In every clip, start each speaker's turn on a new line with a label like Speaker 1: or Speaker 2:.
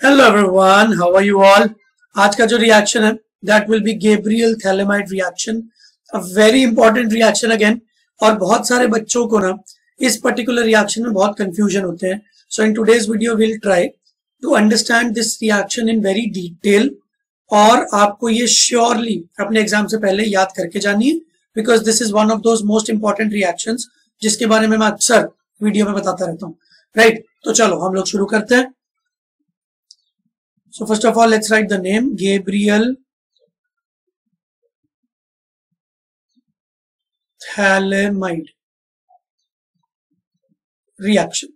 Speaker 1: Hello everyone, how are you all. आज का जो रिएक्शन है that will be Gabriel phthalimide reaction, a very important reaction again. और बहुत सारे बच्चों को ना इस पर्टिकुलर रिएक्शन में बहुत कंफ्यूजन होते हैं। So in today's video will try to understand this reaction in very detail, और आपको ये श्योरली अपने एग्जाम से पहले याद करके जानी है, because this is one of those most important reactions जिसके बारे में मैं अक्सर वीडियो में बताता रहता हूँ। राइट, तो चलो हम लोग शुरू करते हैं। So first of all, let's write the name Gabriel Thalamide reaction।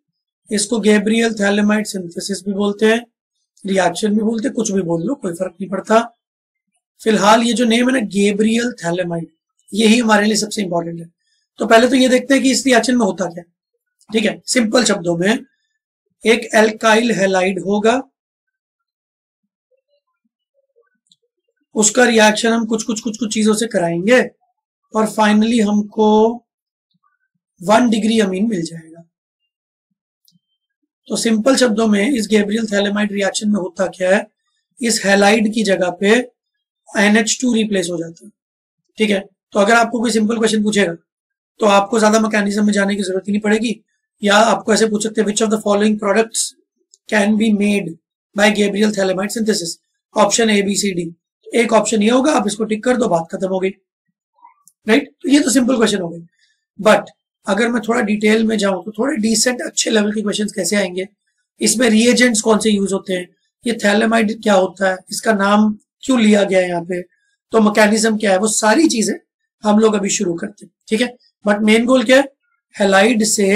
Speaker 1: इसको गैब्रियल थैलेमाइड सिंथेसिस भी बोलते हैं, रिएक्शन भी बोलते हैं, कुछ भी बोल लो, कोई फर्क नहीं पड़ता। फिलहाल ये जो नेम है ना गैब्रियल थैलेमाइड, यही हमारे लिए सबसे इंपॉर्टेंट है। तो पहले तो ये देखते हैं कि इस रिएक्शन में होता क्या। ठीक है, सिंपल शब्दों में एक एल्काइल हैलाइड होगा, उसका रिएक्शन हम कुछ चीजों से कराएंगे और फाइनली हमको 1 डिग्री अमीन मिल जाएगा। तो सिंपल शब्दों में इस गैब्रियल थैलेमाइड रिएक्शन में होता क्या है, इस हैलाइड की जगह पे NH2 रिप्लेस हो जाता है। ठीक है, तो अगर आपको कोई सिंपल क्वेश्चन पूछेगा तो आपको ज्यादा मैकेनिज्म में जाने की जरूरत ही नहीं पड़ेगी, या आपको ऐसे पूछ सकते हैं which of the following products can be made by Gabriel phthalimide synthesis, option ABCD। एक ऑप्शन ये होगा, आप इसको टिक कर दो, बात खत्म हो गई। राइट, तो ये तो सिंपल क्वेश्चन हो गए। बट अगर मैं थोड़ा डिटेल में जाऊं तो थोड़े डिसेंट अच्छे लेवल के क्वेश्चंस कैसे आएंगे, इसमें रिएजेंट्स कौन से यूज होते हैं, ये थैलेमाइड क्या होता है, इसका नाम क्यों लिया गया है यहाँ पे, तो मैकेनिज्म क्या है, वो सारी चीजें हम लोग अभी शुरू करते हैं। ठीक है, बट मेन गोल क्या है, हैलाइड से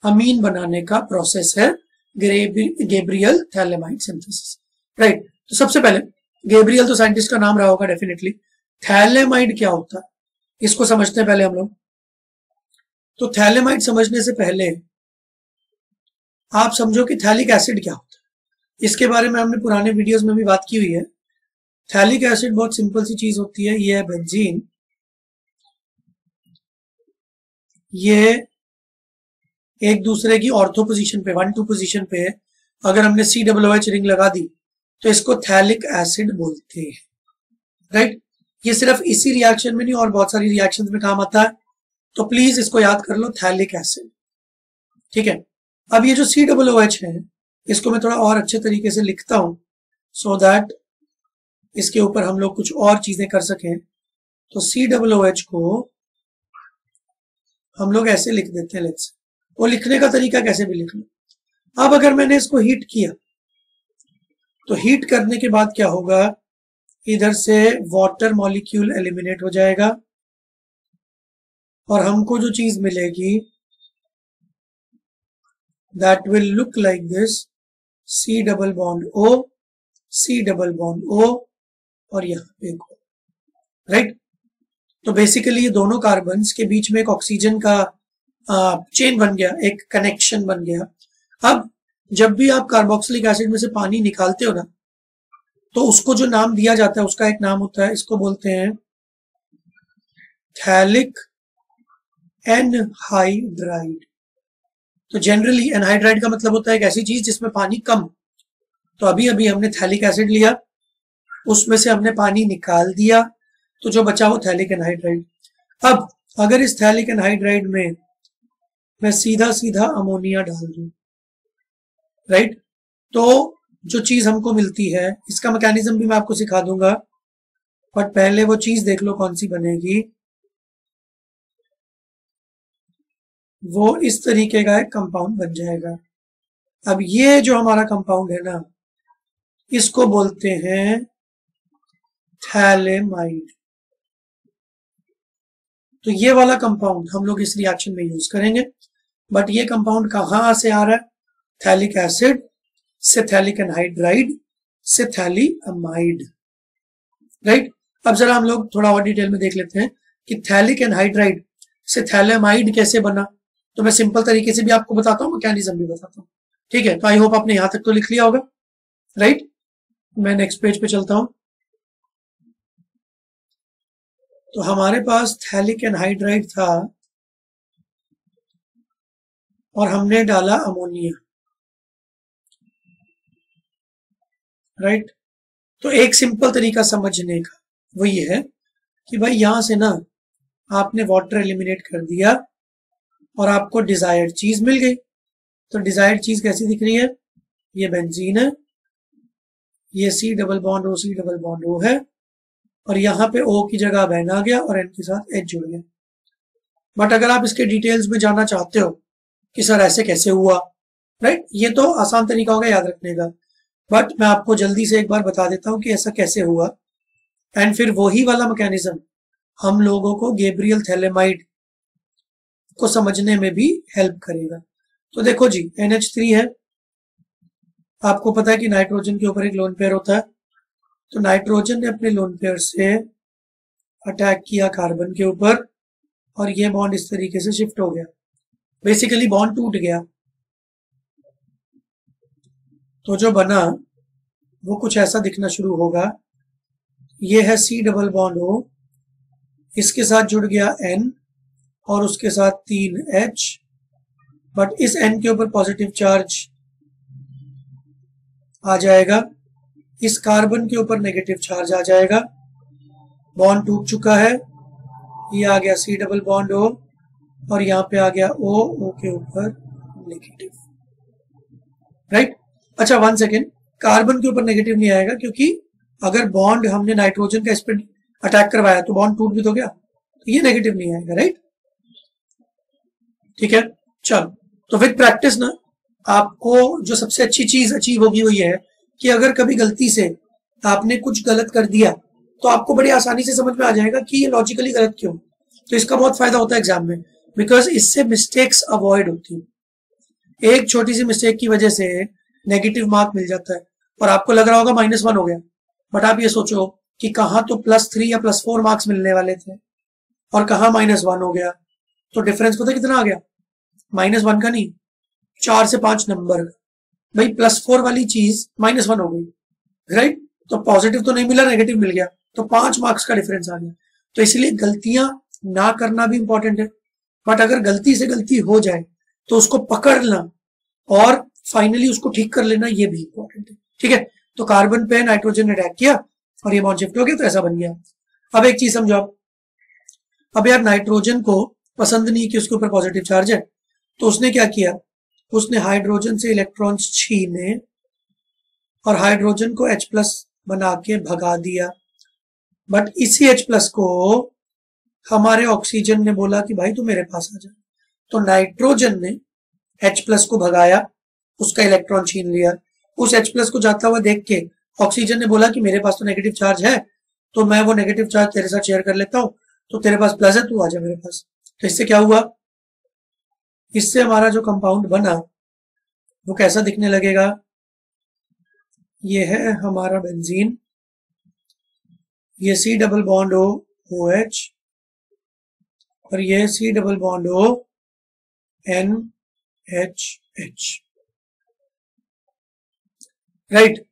Speaker 1: अमीन बनाने का प्रोसेस है गैब्रियल थैलेमाइड सिंथेसिस। राइट, तो सबसे पहले गैब्रियल तो साइंटिस्ट का नाम रहा होगा डेफिनेटली। थैलेमाइड क्या होता है इसको समझते हैं पहले हम लोग। तो थैलेमाइड समझने से पहले आप समझो कि थैलिक एसिड क्या होता है। इसके बारे में हमने पुराने वीडियोस में भी बात की हुई है। थैलिक एसिड बहुत सिंपल सी चीज होती है, ये है बेंजीन। ये एक दूसरे की ऑर्थो पोजीशन पे 1-2 पोजीशन पे अगर हमने COOH रिंग लगा दी तो इसको थैलिक एसिड बोलते हैं। राइट, ये सिर्फ इसी रिएक्शन में नहीं और बहुत सारी रिएक्शंस में काम आता है, तो प्लीज इसको याद कर लो, थैलिक एसिड। ठीक है, अब ये जो COOH है इसको मैं थोड़ा और अच्छे तरीके से लिखता हूं सो दैट इसके ऊपर हम लोग कुछ और चीजें कर सकें। तो COOH को हम लोग ऐसे लिख देते हैं, लेट्स। वो लिखने का तरीका कैसे भी लिख लो। अब अगर मैंने इसको हीट किया तो हीट करने के बाद क्या होगा, इधर से वाटर मॉलिक्यूल एलिमिनेट हो जाएगा और हमको जो चीज मिलेगी that will look like this, C double bond O, C double bond O और यहाँ पे एक O। राइट, तो बेसिकली ये दोनों कार्बन्स के बीच में एक ऑक्सीजन का चेन बन गया, एक कनेक्शन बन गया। अब जब भी आप कार्बोक्सिलिक एसिड में से पानी निकालते हो ना, तो उसको जो नाम दिया जाता है उसका एक नाम होता है, इसको बोलते हैं थैलिक एनहाइड्राइड। तो जनरली एनहाइड्राइड का मतलब होता है एक ऐसी चीज जिसमें पानी कम। तो अभी अभी हमने थैलिक एसिड लिया, उसमें से हमने पानी निकाल दिया, तो जो बचा वो थैलिक एनहाइड्राइड। अब अगर इस थैलिक एनहाइड्राइड में मैं सीधा सीधा अमोनिया डाल दूं, राइट, तो जो चीज हमको मिलती है, इसका मैकेनिज्म भी मैं आपको सिखा दूंगा, बट पहले वो चीज देख लो कौन सी बनेगी। वो इस तरीके का एक कंपाउंड बन जाएगा। अब ये जो हमारा कंपाउंड है ना, इसको बोलते हैं थैलेमाइड। तो ये वाला कंपाउंड हम लोग इस रिएक्शन में यूज करेंगे, बट ये कंपाउंड कहां से आ रहा है, थैलिक एसिड से थैलिक एनहाइड्राइड से थैलीअमाइड। राइट, अब जरा हम लोग थोड़ा और डिटेल में देख लेते हैं कि थैलिक एनहाइड्राइड से थैलेमाइड कैसे बना। तो मैं सिंपल तरीके से भी आपको बताता हूँ, मैकेनिज्म भी बताता हूँ। ठीक है, तो आई होप आपने यहां तक तो लिख लिया होगा। राइट, मैं नेक्स्ट पेज पे चलता हूं। तो हमारे पास थैलिक एनहाइड्राइड था और हमने डाला अमोनिया। राइट। तो एक सिंपल तरीका समझने का वो ये है कि भाई यहां से ना आपने वाटर एलिमिनेट कर दिया और आपको डिजायर्ड चीज मिल गई। तो डिजायर्ड चीज कैसी दिख रही है? ये बेंजीन है, ये सी डबल बॉन्ड ओ है, और यहाँ पे ओ की जगह अब एन आ गया और एन के साथ एच जुड़ गया। बट अगर आप इसके डिटेल्स में जानना चाहते हो कि सर ऐसे कैसे हुआ, राइट, ये तो आसान तरीका होगा याद रखने का, बट मैं आपको जल्दी से एक बार बता देता हूं कि ऐसा कैसे हुआ। एंड फिर वही वाला मैकेनिज्म हम लोगों को गैब्रियल थैलेमाइड को समझने में भी हेल्प करेगा। तो देखो जी, NH3 है, आपको पता है कि नाइट्रोजन के ऊपर एक लोन पेयर होता है। तो नाइट्रोजन ने अपने लोन पेयर से अटैक किया कार्बन के ऊपर और ये बॉन्ड इस तरीके से शिफ्ट हो गया, बेसिकली बॉन्ड टूट गया। तो जो बना वो कुछ ऐसा दिखना शुरू होगा। ये है सी डबल बॉन्ड ओ, इसके साथ जुड़ गया N और उसके साथ 3 H, बट इस N के ऊपर पॉजिटिव चार्ज आ जाएगा, इस कार्बन के ऊपर नेगेटिव चार्ज आ जाएगा। बॉन्ड टूट चुका है, ये आ गया सी डबल बॉन्ड ओ और यहाँ पे आ गया ओ के ऊपर नेगेटिव, राइट। अच्छा 1 सेकेंड, कार्बन के ऊपर नेगेटिव नहीं आएगा क्योंकि अगर बॉन्ड हमने नाइट्रोजन का इस पर अटैक करवाया तो बॉन्ड टूट भी तो गया, तो ये नेगेटिव नहीं आएगा, राइट। ठीक है, चलो, तो विद प्रैक्टिस ना आपको जो सबसे अच्छी चीज अचीव होगी वो ये है कि अगर कभी गलती से आपने कुछ गलत कर दिया तो आपको बड़ी आसानी से समझ में आ जाएगा कि ये लॉजिकली गलत क्यों। तो इसका बहुत फायदा होता है एग्जाम में, बिकॉज इससे मिस्टेक्स अवॉइड होती है। एक छोटी सी मिस्टेक की वजह से नेगेटिव मार्क मिल जाता है और आपको लग रहा होगा -1 हो गया, बट आप ये सोचो कि कहाँ तो +3 या +4 मार्क्स मिलने वाले थे और कहाँ -1 हो गया। तो डिफरेंस पता कितना आ गया? -1 का नहीं, 4 से 5 नंबर का। भाई +4 वाली चीज -1 हो गई, राइट। तो पॉजिटिव तो नहीं मिला, नेगेटिव मिल गया, तो 5 मार्क्स का डिफरेंस आ गया। तो इसलिए गलतियां ना करना भी इंपॉर्टेंट है, बट अगर गलती से गलती हो जाए तो उसको पकड़ना और फाइनली उसको ठीक कर लेना, ये भी इंपॉर्टेंट है। ठीक है, तो कार्बन पे नाइट्रोजन ने अटैक किया और ये बॉन्ड शिफ्ट हो गया, तो ऐसा बन गया। अब एक चीज समझो आप, अब यार नाइट्रोजन को पसंद नहीं कि उसके ऊपर पॉजिटिव चार्ज है, तो उसने क्या किया, उसने हाइड्रोजन से इलेक्ट्रॉन्स छीने और हाइड्रोजन को H+ बना के भगा दिया। बट इसी H+ को हमारे ऑक्सीजन ने बोला कि भाई तू मेरे पास आ जा। तो नाइट्रोजन ने H+ को भगाया, उसका इलेक्ट्रॉन छीन लिया। उस H+ को जाता हुआ देख के ऑक्सीजन ने बोला कि मेरे पास तो नेगेटिव चार्ज है, तो मैं वो नेगेटिव चार्ज तेरे साथ शेयर कर लेता हूं, तो तेरे पास प्लस है, तू आ जा मेरे पास। तो इससे क्या हुआ, इससे हमारा जो कंपाउंड बना वो कैसा दिखने लगेगा? ये है हमारा बेंजीन, ये C double bond O OH और ये C double bond O NHH, right.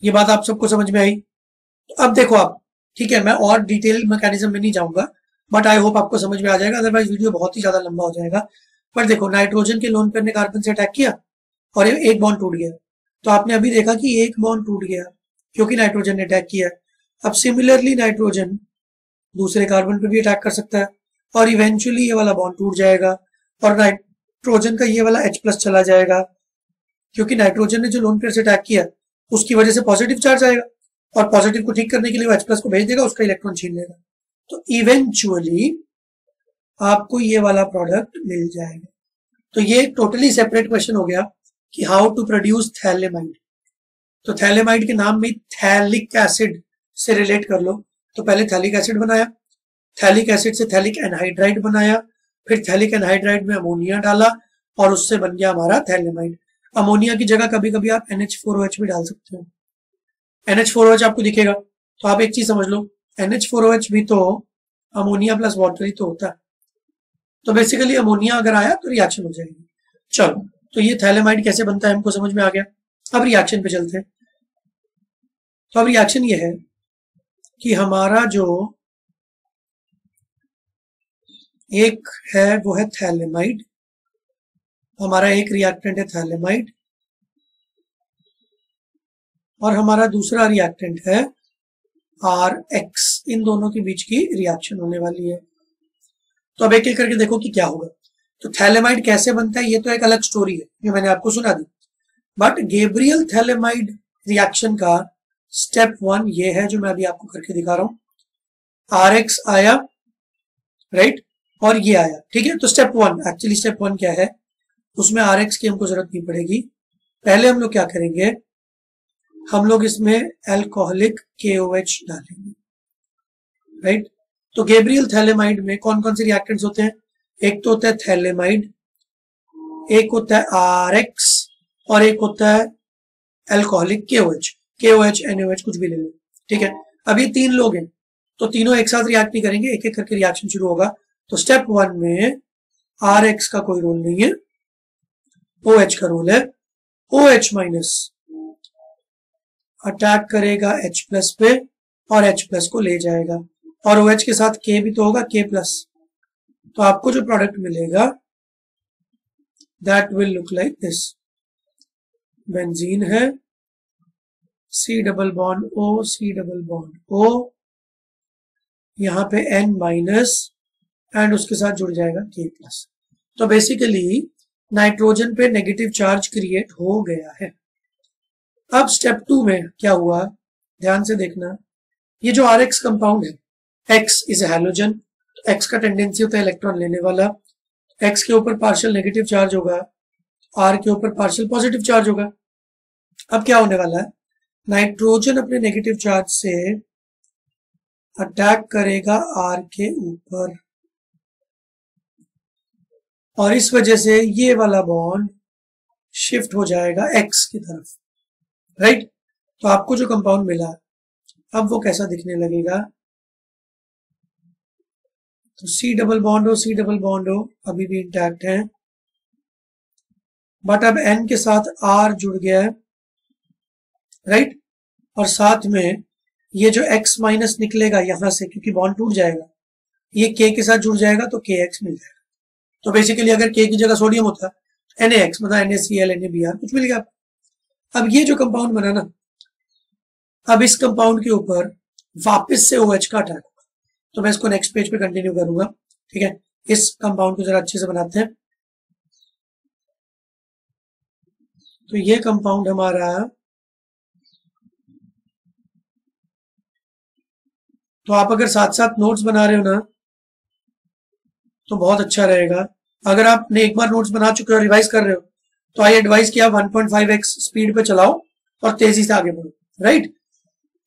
Speaker 1: ये बात आप सबको समझ में आई? तो अब देखो आप, ठीक है, मैं और डिटेल मैकेनिज्म में नहीं जाऊंगा, बट आई होप आपको समझ में आ जाएगा, अदरवाइज वीडियो बहुत ही ज्यादा लंबा हो जाएगा। पर देखो, नाइट्रोजन के लोन पेयर ने कार्बन से अटैक किया और एक बॉन्ड टूट गया। तो आपने अभी देखा कि एक बॉन्ड टूट गया क्योंकि नाइट्रोजन ने अटैक किया। अब सिमिलरली नाइट्रोजन दूसरे कार्बन पर भी अटैक कर सकता है और इवेंचुअली ये वाला बॉन्ड टूट जाएगा और नाइट्रोजन का ये वाला H+ चला जाएगा, क्योंकि नाइट्रोजन ने जो लोन पेयर से अटैक किया उसकी वजह से पॉजिटिव चार्ज आएगा और पॉजिटिव को ठीक करने के लिए वो H+ को भेज देगा, उसका इलेक्ट्रॉन छीन लेगा। तो इवेंचुअली आपको ये वाला प्रोडक्ट मिल जाएगा। तो ये एक टोटली सेपरेट क्वेश्चन हो गया कि हाउ टू प्रोड्यूस थैलेमाइड। तो थैलेमाइड के नाम में थैलिक एसिड से रिलेट कर लो। तो पहले थैलिक एसिड बनाया, थैलिक एसिड से थैलिक एनहाइड्राइड बनाया, फिर थैलिक एनहाइड्राइड में अमोनिया डाला और उससे बन गया हमारा थैलेमाइड। अमोनिया की जगह कभी कभी आप NH4OH भी डाल सकते हो। NH4OH आपको दिखेगा, तो आप एक चीज समझ लो, NH4OH भी तो अमोनिया प्लस वाटर ही तो होता है। तो बेसिकली अमोनिया अगर आया तो रिएक्शन हो जाएगी। चलो, तो ये थैलेमाइड कैसे बनता है हमको समझ में आ गया। अब रिएक्शन पे चलते हैं। तो अब रिएक्शन ये है कि हमारा जो एक है वो है थैलेमाइड, हमारा एक रिएक्टेंट है थैलेमाइड, और हमारा दूसरा रिएक्टेंट है RX। इन दोनों के बीच की रिएक्शन होने वाली है। तो अब एक एक करके देखो कि क्या होगा। तो थैलेमाइड कैसे बनता है ये तो एक अलग स्टोरी है, ये मैंने आपको सुना दी। बट गैब्रियल थैलेमाइड रिएक्शन का स्टेप 1 ये है जो मैं अभी आपको करके दिखा रहा हूं। RX आया, राइट, और ये आया, ठीक है। तो स्टेप 1, एक्चुअली स्टेप 1 क्या है, उसमें RX की हमको जरूरत नहीं पड़ेगी। पहले हम लोग क्या करेंगे, हम लोग इसमें अल्कोहलिक KOH डालेंगे, राइट। तो गैब्रियल थैलेमाइड में कौन कौन से रिएक्टेंट्स होते हैं, एक तो होता है थैलेमाइड, एक होता है RX और एक होता है अल्कोहलिक KOH। KOH NaOH कुछ भी ले लो, ठीक है। अब ये 3 लोग हैं तो तीनों एक साथ रिएक्ट नहीं करेंगे, एक एक करके रिएक्शन शुरू होगा। तो स्टेप 1 में RX का कोई रोल नहीं है, OH का रोल है। OH माइनस अटैक करेगा H प्लस पे और H प्लस को ले जाएगा, और OH के साथ K भी तो होगा, K प्लस। तो आपको जो प्रोडक्ट मिलेगा that will look like this. Benzene है, C double bond O, C double bond O, यहाँ पे N माइनस एंड उसके साथ जुड़ जाएगा K प्लस। तो बेसिकली नाइट्रोजन पे नेगेटिव चार्ज क्रिएट हो गया है। अब स्टेप 2 में क्या हुआ, ध्यान से देखना। ये जो RX कंपाउंड है, X इज हैलोजन, तो X का टेंडेंसी होता है इलेक्ट्रॉन लेने वाला। X के ऊपर पार्शियल नेगेटिव चार्ज होगा, R के ऊपर पार्शियल पॉजिटिव चार्ज होगा। अब क्या होने वाला है, नाइट्रोजन अपने नेगेटिव चार्ज से अटैक करेगा R के ऊपर, और इस वजह से ये वाला बॉन्ड शिफ्ट हो जाएगा X की तरफ, राइट। तो आपको जो कंपाउंड मिला अब वो कैसा दिखने लगेगा, तो C डबल बॉन्ड हो, C डबल बॉन्ड हो अभी भी इंटैक्ट है, बट अब N के साथ R जुड़ गया है, राइट। और साथ में ये जो X माइनस निकलेगा यहां से, क्योंकि बॉन्ड टूट जाएगा, ये K के साथ जुड़ जाएगा तो KX मिल जाएगा। तो बेसिकली अगर K की जगह सोडियम होता NaX, मतलब NaCl NaBr कुछ मिल गया। अब ये जो कंपाउंड बना ना, अब इस कंपाउंड के ऊपर वापस से OH का अटैक होगा। तो मैं इसको नेक्स्ट पेज पे कंटिन्यू करूंगा, ठीक है। इस कंपाउंड को जरा अच्छे से बनाते हैं। तो ये कंपाउंड हमारा, तो आप अगर साथ साथ नोट्स बना रहे हो ना तो बहुत अच्छा रहेगा। अगर आपने एक बार नोट्स बना चुके हो, रिवाइज कर रहे हो, तो आई एडवाइस कि आप 1.5x स्पीड पे चलाओ और तेजी से आगे बढ़ो, राइट,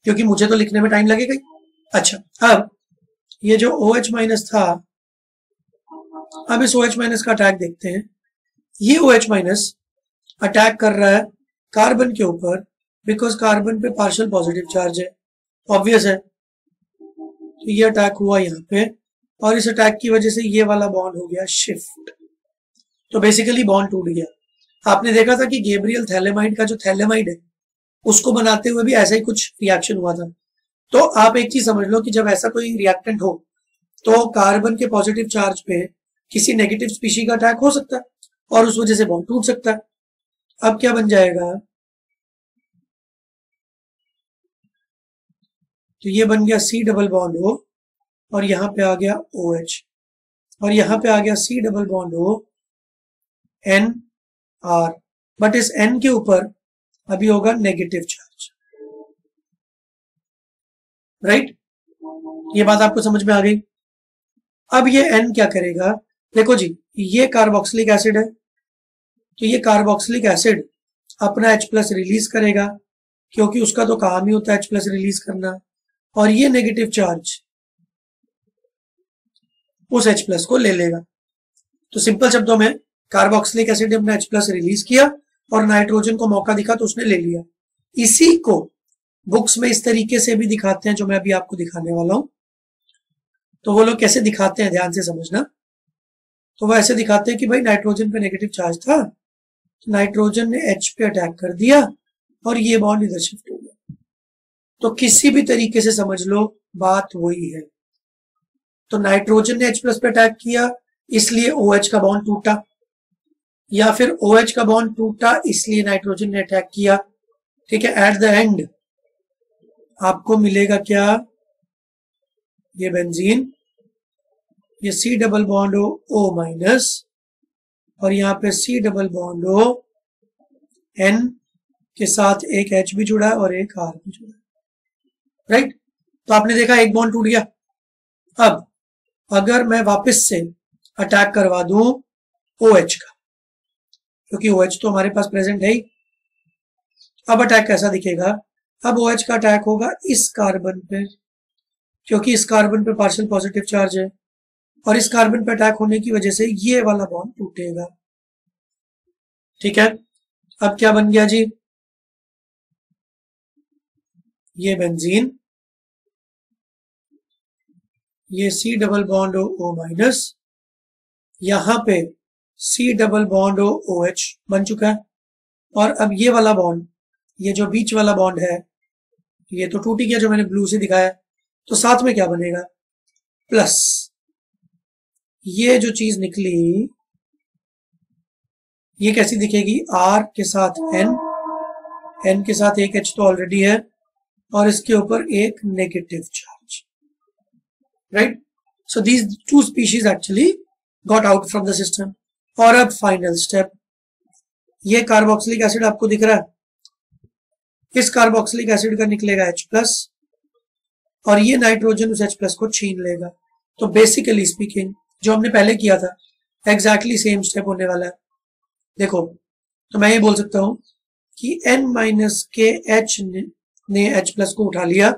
Speaker 1: क्योंकि मुझे तो लिखने में टाइम लगेगा ही। अच्छा, अब ये जो OH माइनस था, अब इस OH माइनस का अटैक देखते हैं। ये OH माइनस अटैक कर रहा है कार्बन के ऊपर, बिकॉज कार्बन पे पार्शियल पॉजिटिव चार्ज है, ऑब्वियस है। तो ये अटैक हुआ यहाँ पे, और इस अटैक की वजह से ये वाला बॉन्ड हो गया शिफ्ट। तो बेसिकली बॉन्ड टूट गया। आपने देखा था कि गैब्रियल थैलेमाइड का जो थैलेमाइड है उसको बनाते हुए भी ऐसा ही कुछ रिएक्शन हुआ था। तो आप एक चीज समझ लो कि जब ऐसा कोई रिएक्टेंट हो तो कार्बन के पॉजिटिव चार्ज पे किसी नेगेटिव स्पीशी का अटैक हो सकता है और उस वजह से बॉन्ड टूट सकता है। अब क्या बन जाएगा, तो ये बन गया C डबल बॉन्ड O, और यहां पे आ गया OH, और यहां पे आ गया C double bond O N R, but इस N के ऊपर अभी होगा नेगेटिव चार्ज, राइट। ये बात आपको समझ में आ गई। अब ये N क्या करेगा, देखो जी, ये कार्बोक्सिलिक एसिड है, तो ये कार्बोक्सिलिक एसिड अपना H प्लस रिलीज करेगा, क्योंकि उसका तो काम ही होता है H प्लस रिलीज करना, और ये नेगेटिव चार्ज उस H प्लस को ले लेगा। तो सिंपल शब्दों में कार्बोक्सिलिक एसिड ने अपना H प्लस रिलीज किया और नाइट्रोजन को मौका दिखा तो उसने ले लिया। इसी को बुक्स में इस तरीके से भी दिखाते हैं जो मैं अभी आपको दिखाने वाला हूं। तो वो लोग कैसे दिखाते हैं ध्यान से समझना। तो वो ऐसे दिखाते हैं कि भाई नाइट्रोजन पे नेगेटिव चार्ज था, तो नाइट्रोजन ने H पे अटैक कर दिया और ये बॉन्ड इधर शिफ्ट हो गया। तो किसी भी तरीके से समझ लो बात वही है। तो नाइट्रोजन ने H प्लस पे अटैक किया इसलिए OH का बॉन्ड टूटा, या फिर OH का बॉन्ड टूटा इसलिए नाइट्रोजन ने अटैक किया। ठीक है, एट द एंड आपको मिलेगा क्या, ये बेंजीन, ये C double bond O minus, और यहाँ पे C double bond O, N के साथ एक H भी जुड़ा है और एक R भी जुड़ा है, राइट। तो आपने देखा एक बॉन्ड टूट गया। अब अगर मैं वापस से अटैक करवा दूं OH का, क्योंकि OH तो हमारे पास प्रेजेंट है ही, अब अटैक कैसा दिखेगा, अब OH का अटैक होगा इस कार्बन पे, क्योंकि इस कार्बन पे पार्शियल पॉजिटिव चार्ज है, और इस कार्बन पे अटैक होने की वजह से ये वाला बॉन्ड टूटेगा। ठीक है, अब क्या बन गया जी, ये बेंजीन, ये C double bond O minus, यहां पे C डबल बॉन्ड OH बन चुका है, और अब ये वाला बॉन्ड, ये जो बीच वाला बॉन्ड है, ये तो टूट ही गया जो मैंने ब्लू से दिखाया, तो साथ में क्या बनेगा, प्लस ये जो चीज निकली ये कैसी दिखेगी, R के साथ N के साथ एक H तो ऑलरेडी है, और इसके ऊपर एक negative charge, right. So these two species actually got out from the system. और अब फाइनल स्टेप, ये कार्बोक्सिलिक एसिड आपको दिख रहा है, इस कार्बोक्सिलिक एसिड का निकलेगा H+, और ये नाइट्रोजन उस H+ को छीन लेगा। तो बेसिकली स्पीकिंग जो हमने पहले किया था एग्जैक्टली सेम स्टेप होने वाला है। देखो, तो मैं ये बोल सकता हूं कि N-KH ने H+ को उठा लिया,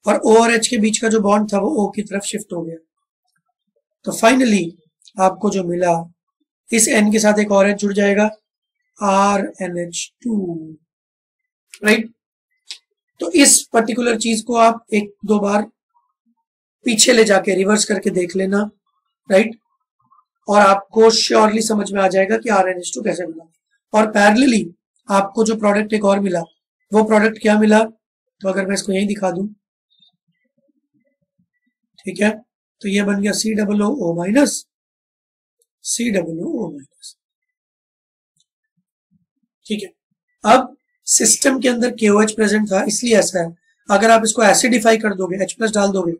Speaker 1: और O और H के बीच का जो बॉन्ड था वो O की तरफ शिफ्ट हो गया। तो फाइनली आपको जो मिला, इस N के साथ एक और H जुड़ जाएगा, RNH2, राइट। तो इस पर्टिकुलर चीज को आप एक दो बार पीछे ले जाके रिवर्स करके देख लेना, राइट, और आपको श्योरली समझ में आ जाएगा कि RNH2 कैसे मिला। और पैरेलली आपको जो प्रोडक्ट एक और मिला, वो प्रोडक्ट क्या मिला, तो अगर मैं इसको यहीं दिखा दूं, ठीक है, तो ये बन गया COO माइनस, COO माइनस। ठीक है, अब सिस्टम के अंदर KOH प्रेजेंट था इसलिए ऐसा है। अगर आप इसको एसिडिफाई कर दोगे, H+ डाल दोगे,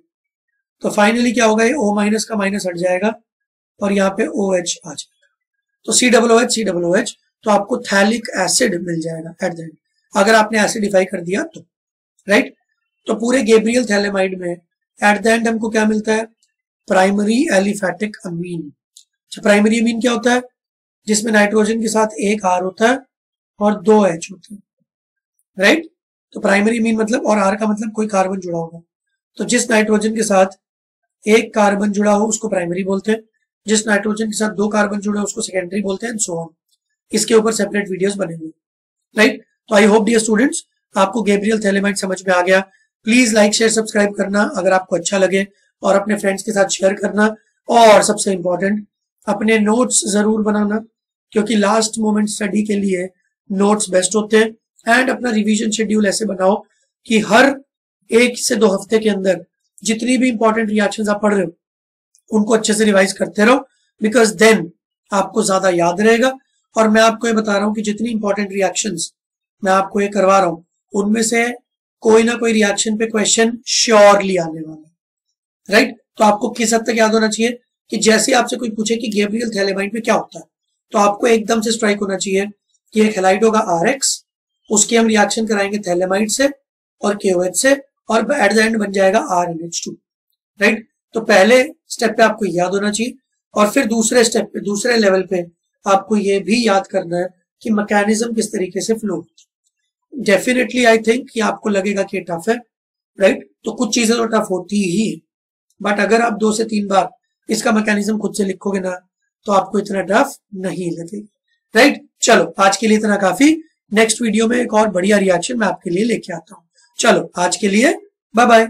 Speaker 1: तो फाइनली क्या होगा, ये O माइनस का माइनस हट जाएगा और यहाँ पे OH आ जाएगा, तो COOH, तो आपको थैलिक एसिड मिल जाएगा एट द एंड, अगर आपने एसिडिफाई कर दिया तो, राइट। तो पूरे गैब्रियल थैलेमाइड में एट द एंड हमको क्या मिलता है, प्राइमरी एलिफैटिक अमीन। प्राइमरी अमीन क्या होता है, जिसमें नाइट्रोजन के साथ एक R होता है और दो H होते हैं, राइट। तो प्राइमरी अमीन मतलब, और R का मतलब कोई कार्बन जुड़ा होगा, तो जिस नाइट्रोजन के साथ एक कार्बन जुड़ा हो उसको प्राइमरी बोलते हैं, जिस नाइट्रोजन के साथ दो कार्बन जुड़े हो उसको सेकेंडरी बोलते हैं, सो ऑन। इसके ऊपर सेपरेट वीडियोस बनेंगे, राइट। तो आई होप डियर स्टूडेंट्स आपको गैब्रियल थैलेमाइड समझ में आ गया। प्लीज लाइक शेयर सब्सक्राइब करना अगर आपको अच्छा लगे, और अपने फ्रेंड्स के साथ शेयर करना, और सबसे इंपॉर्टेंट अपने नोट्स जरूर बनाना, क्योंकि लास्ट मोमेंट स्टडी के लिए नोट्स बेस्ट होते हैं। एंड अपना रिवीजन शेड्यूल ऐसे बनाओ कि हर 1 से 2 हफ्ते के अंदर जितनी भी इंपॉर्टेंट रिएक्शंस आप पढ़ रहे हो उनको अच्छे से रिवाइज करते रहो, बिकॉज देन आपको ज्यादा याद रहेगा। और मैं आपको ये बता रहा हूं कि जितनी इंपॉर्टेंट रिएक्शंस मैं आपको ये करवा रहा हूं उनमें से कोई ना कोई रिएक्शन पे क्वेश्चन श्योरली आने वाला है, राइट। तो आपको किस हद तक याद होना चाहिए कि जैसे आपसे कोई पूछे कि गैब्रियल थैलेमाइड में क्या होता है, तो आपको एकदम से स्ट्राइक होना चाहिए कि एक हैलाइड होगा RX, उसके हम रिएक्शन कराएंगे थैलेमाइड से और KOH से, और एट द एंड बन जाएगा RNH2, राइट। तो पहले स्टेप पे आपको याद होना चाहिए, और फिर दूसरे स्टेप पे, दूसरे लेवल पे आपको ये भी याद करना है कि मैकेनिज्म किस तरीके से फ्लो होती है। डेफिनेटली आई थिंक कि आपको लगेगा कि टफ है, राइट। तो कुछ चीजें तो टफ होती ही है, बट अगर आप 2 से 3 बार इसका मैकेनिज्म खुद से लिखोगे ना, तो आपको इतना टफ नहीं लगेगा, राइट। चलो आज के लिए इतना काफी, नेक्स्ट वीडियो में एक और बढ़िया रिएक्शन मैं आपके लिए लेके आता हूं। चलो आज के लिए बाय बाय।